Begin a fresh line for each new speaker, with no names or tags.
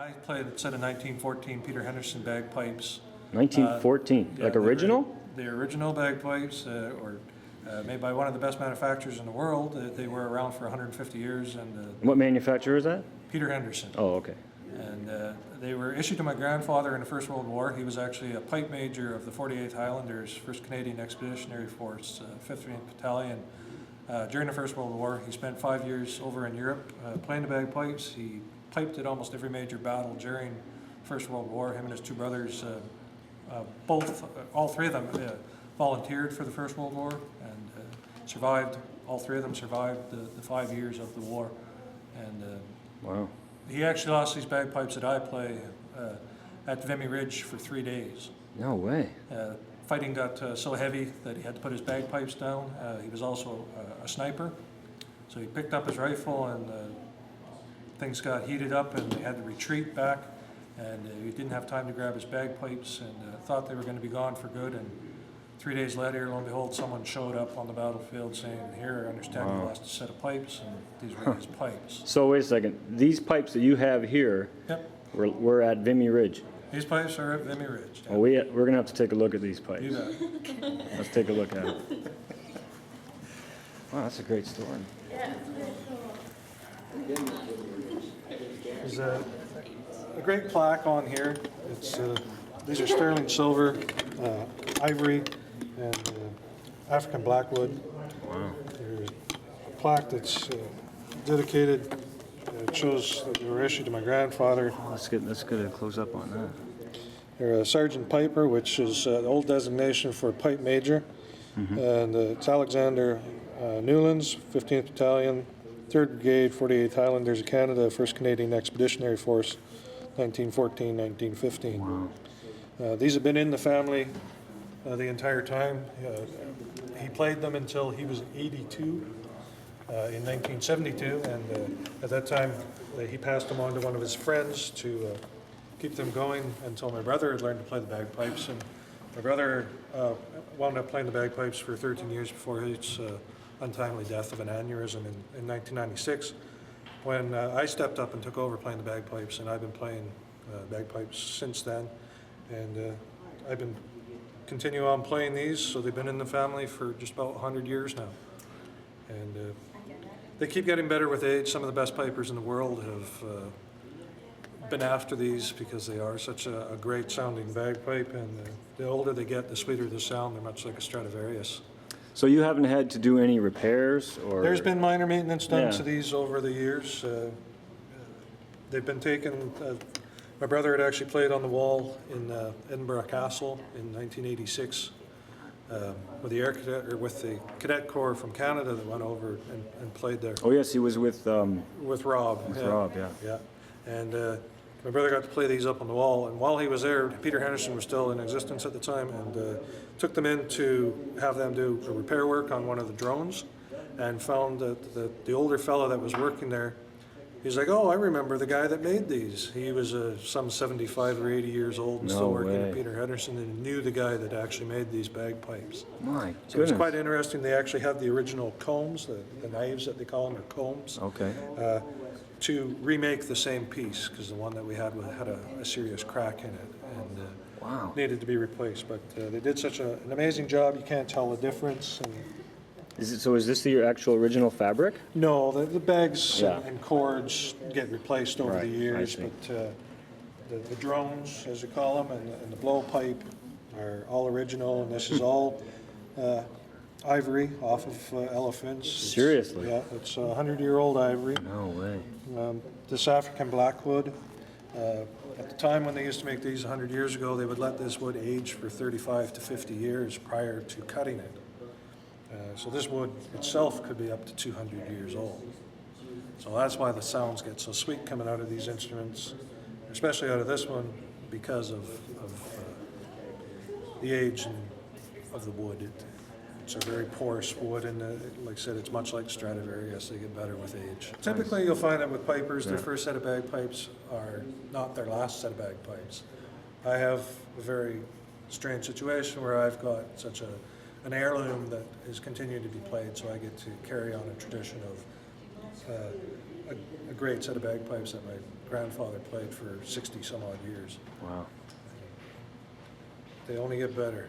I played a set of 1914 Peter Henderson bagpipes.
1914,
Yeah,
like original?
The original bagpipes, made by one of the best manufacturers in the world. They were around for 150 years. And
What manufacturer is that?
Peter Henderson.
Oh, okay.
And they were issued to my grandfather in the First World War. He was actually a pipe major of the 48th Highlanders, 1st Canadian Expeditionary Force, 5th Battalion. During the First World War, he spent 5 years over in Europe playing the bagpipes. He piped at almost every major battle during the First World War. Him and his two brothers, all three of them volunteered for the First World War and survived. All three of them survived the 5 years of the war. And
Wow.
he actually lost these bagpipes that I play at Vimy Ridge for 3 days.
No way.
Fighting got so heavy that he had to put his bagpipes down. He was also a sniper. So he picked up his rifle and things got heated up and they had to retreat back. And he didn't have time to grab his bagpipes and thought they were going to be gone for good. And 3 days later, lo and behold, someone showed up on the battlefield saying, "Here, I understand you lost a set of pipes," and these were his pipes.
So wait a second. These pipes that you have here
Yep.
were at Vimy Ridge.
These pipes are at Vimy Ridge.
Well, we're going to have to take a look at these pipes.
You bet.
Let's take a look at it. Wow, that's a great story.
There's a great plaque on here. It's these are sterling silver, ivory, and African blackwood.
Wow.
There's a plaque that's dedicated. It shows that they were issued to my grandfather.
Let's get a close up on that.
They're a Sergeant Piper, which is the old designation for Pipe Major. And it's Alexander Newlands, 15th Battalion, 3rd Brigade, 48th Highlanders of Canada, 1st Canadian Expeditionary Force, 1914-1915.
Wow.
These have been in the family the entire time. He played them until he was 82 in 1972, and at that time he passed them on to one of his friends to keep them going until my brother had learned to play the bagpipes. And my brother wound up playing the bagpipes for 13 years before his untimely death of an aneurysm in 1996, when I stepped up and took over playing the bagpipes, and I've been playing bagpipes since then. And I've been continuing on playing these, so they've been in the family for just about 100 years now. And they keep getting better with age. Some of the best pipers in the world have been after these because they are such a great sounding bagpipe, and the older they get, the sweeter the sound. They're much like a Stradivarius.
So you haven't had to do any repairs, or?
There's been minor maintenance done
Yeah.
to these over the years. They've been taken. My brother had actually played on the wall in Edinburgh Castle in 1986 with the Cadet Corps from Canada that went over and played there.
Oh yes, he was with
Rob.
With Rob, yeah.
Yeah, and my brother got to play these up on the wall, and while he was there, Peter Henderson was still in existence at the time, and took them in to have them do a repair work on one of the drones, and found that the older fellow that was working there, he's like, "Oh, I remember the guy that made these." He was some 75 or 80 years old and still working at Peter Henderson, and knew the guy that actually made these bagpipes.
My
So it's quite interesting. They actually have the original combs, the knives that they call them, are combs.
Okay.
To remake the same piece, because the one that we had a serious crack in it and
Wow.
needed to be replaced. But they did such an amazing job, you can't tell the difference. And
Is this your actual original fabric?
no, the bags
Yeah.
and cords get replaced over
Right,
the years,
I see.
but the drones, as we call them, and the blowpipe are all original, and this is all ivory off of elephants.
Seriously?
Yeah, it's 100-year-old ivory.
No way.
This African blackwood, at the time when they used to make these 100 years ago, they would let this wood age for 35 to 50 years prior to cutting it. So this wood itself could be up to 200 years old. So that's why the sounds get so sweet coming out of these instruments, especially out of this one, because of the age of the wood. It's a very porous wood, and like I said, it's much like Stradivarius. They get better with age. Typically, you'll find that with pipers, their first set of bagpipes are not their last set of bagpipes. I have a very strange situation where I've got such an heirloom that is continuing to be played, so I get to carry on a tradition of a great set of bagpipes that my grandfather played for 60 some odd years.
Wow.
They only get better.